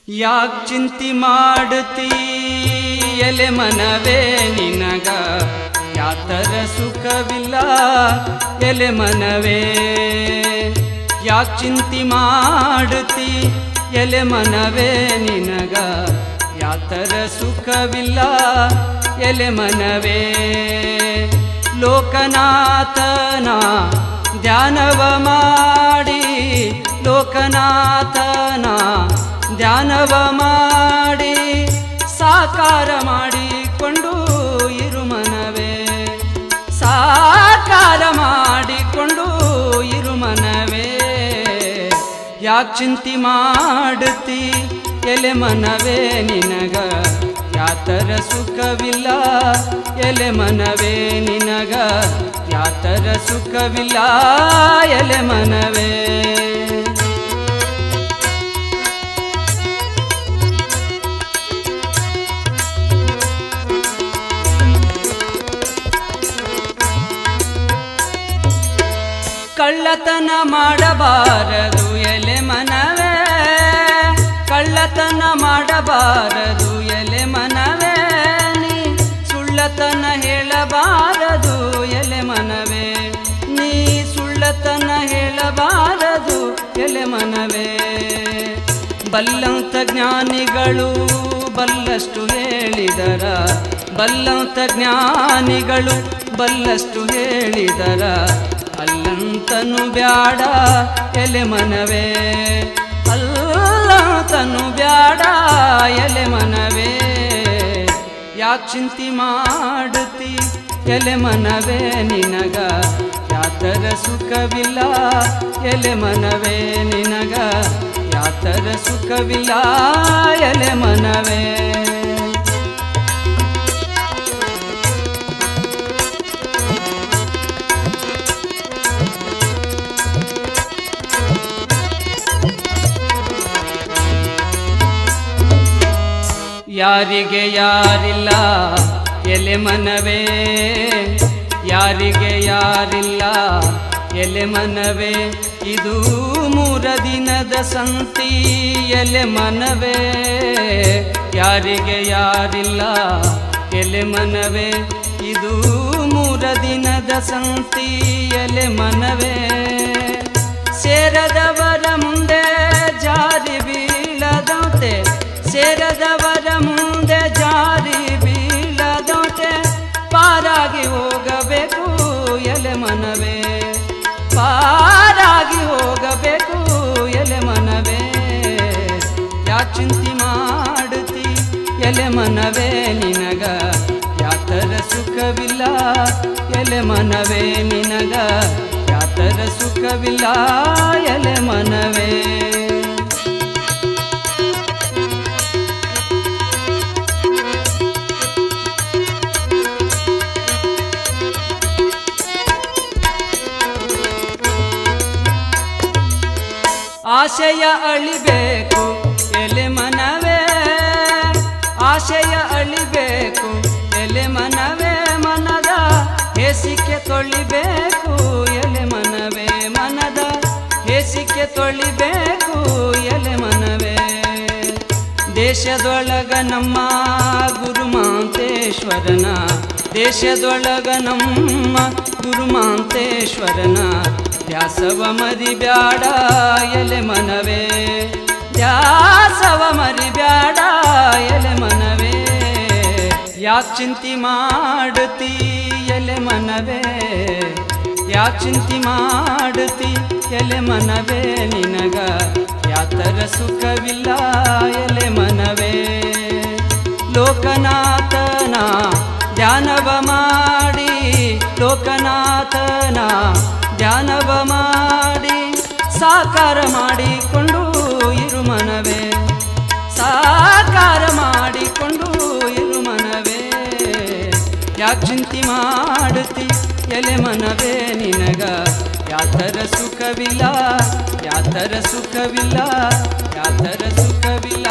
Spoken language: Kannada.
ಯಾಕ್ ಚಿಂತಿ ಮಾಡುತ್ತೀ ಎಲೆ ಮನವೇ ನಿನಗ ಯಾತರ ಸುಖವಿಲ್ಲ ಎಲೆ ಮನವೇ ಯಾಕ್ ಚಿಂತಿ ಮಾಡುತ್ತೀ ಎಲೆ ಮನವೇ ನಿನಗ ಯಾತರ ಸುಖವಿಲ್ಲ ಎಲೆ ಮನವೇ ಲೋಕನಾಥನ ಧ್ಯಾನವ ಮಾಡಿ ಲೋಕನಾಥನ ಧ್ಯಾನವ ಮಾಡಿ ಸಾಕಾರ ಮಾಡಿಕೊಂಡು ಇರು ಮನವೇ ಸಾಕಾರ ಮಾಡಿಕೊಂಡು ಇರು ಮನವೇ ಯಾಕ್ ಚಿಂತಿ ಮಾಡುತ್ತೀ ಎಲೆ ಮನವೇ ನಿನಗ ಯಾತರ ಸುಖವಿಲ್ಲ ಎಲೆ ಮನವೇ ನಿನಗ ಯಾತರ ಸುಖವಿಲ್ಲ ಎಲೆ ಮನವೇ ಕಳ್ಳತನ ಮಾಡಬಾರದು ಎಲೆ ಮನವೇ ಕಳ್ಳತನ ಮಾಡಬಾರದು ಎಲೆ ಮನವೇ ನೀ ಸುಳ್ಳತನ ಹೇಳಬಾರದು ಎಲೆ ಮನವೇ ನೀ ಸುಳ್ಳತನ ಹೇಳಬಾರದು ಎಲೆ ಮನವೇ ಬಲ್ಲಂತ ಜ್ಞಾನಿಗಳು ಬಲ್ಲಷ್ಟು ಹೇಳಿದರ ಬಲ್ಲಂತ ಜ್ಞಾನಿಗಳು ಬಲ್ಲಷ್ಟು ಹೇಳಿದರ ಅಲ್ಲಂತನು ಬ್ಯಾಡ ಎಲೆ ಮನವೇ ಅಲ್ಲಂತನು ಬ್ಯಾಡ ಎಲೆ ಮನವೇ ಯಾಕ್ ಚಿಂತಿ ಮಾಡುತ್ತೀ ಎಲೆ ಮನವೇ ನಿನಗ ಯಾತರ ಸುಖವಿಲ್ಲ ಎಲೆ ಮನವೇ ನಿನಗ ಯಾತರ ಸುಖವಿಲ್ಲ ಎಲೆ ಮನವೇ ಯಾರಿಗೆ ಯಾರಿಲ್ಲ ಎಲೆ ಮನವೇ ಯಾರಿಗೆ ಯಾರಿಲ್ಲ ಎಲೆ ಮನವೇ ಇದು 3 ದಿನದ ಸಂತಿ ಎಲೆ ಮನವೇ ಯಾರಿಗೆ ಯಾರಿಲ್ಲ ಎಲೆ ಮನವೇ ಇದು 3 ದಿನದ ಸಂತಿ ಎಲೆ ಮನವೇ ಸೇರದವರ ಮುಂದೆ ಜಾರಿ ಬೀಳದಂತೆ ಸೇರದವರ ಮುಂದೆ ಜಾರಿ ಬೀಳದಂತೆ ಪಾರಾಗಿ ಹೋಗಬೇಕು ಎಲೆ ಮನವೇ ಪಾರಾಗಿ ಹೋಗಬೇಕು ಎಲೆ ಮನವೇ ಯಾಕ್ ಚಿಂತಿ ಮಾಡುತ್ತೀ ಎಲೆ ಮನವೇ ನಿನಗ ಯಾತರ ಸುಖವಿಲ್ಲ ಎಲೆ ಮನವೇ ನಿನಗ ಯಾತರ ಸುಖವಿಲ್ಲ ಎಲೆ ಮನವೇ ಆಶಯ ಅಳಿಬೇಕು ಎಲೆ ಮನವೇ ಆಶಯ ಅಳಿಬೇಕು ಎಲೆ ಮನವೇ ಮನದ ಹೇಸಿಕೆ ತೊಳಿಬೇಕು ಎಲೆ ಮನವೇ ಮನದ ಹೇಸಿಕೆ ತೊಳಿಬೇಕು ಎಲೆ ಮನವೇ ದೇಶದೊಳಗ ನಮ್ಮ ಗುರುಮಾಂತೇಶ್ವರನ ದೇಶದೊಳಗ ನಮ್ಮ ಗುರುಮಾಂತೇಶ್ವರನ ದ್ಯಾಸವ ಮರಿಬ್ಯಾಡ ಎಲೆ ಮನವೇ ದ್ಯಾಸವ ಮರಿಬ್ಯಾಡ ಎಲೆ ಮನವೇ ಯಾಕ್ ಚಿಂತಿ ಮಾಡುತ್ತೀ ಎಲೆ ಮನವೇ ಯಾಕ್ ಚಿಂತಿ ಮಾಡುತ್ತೀ ಎಲೆ ಮನವೇ ನಿನಗ ಯಾತರ ಸುಖವಿಲ್ಲ ಎಲೆ ಮನವೇ ಲೋಕನಾಥನ ಧ್ಯಾನವ ಮಾಡಿ ಲೋಕನಾಥನ ಧ್ಯಾನವ ಮಾಡಿ ಸಾಕಾರ ಮಾಡಿಕೊಂಡು ಇರು ಮನವೇ ಸಾಕಾರ ಮಾಡಿಕೊಂಡು ಇರು ಮನವೇ ಯಾಕ್ ಚಿಂತಿ ಮಾಡುತ್ತೀ ಎಲೆ ಮನವೇ ನಿನಗ ಯಾತರ ಸುಖವಿಲ್ಲ ಯಾತರ ಸುಖವಿಲ್ಲ ಯಾತರ ಸುಖವಿಲ್ಲ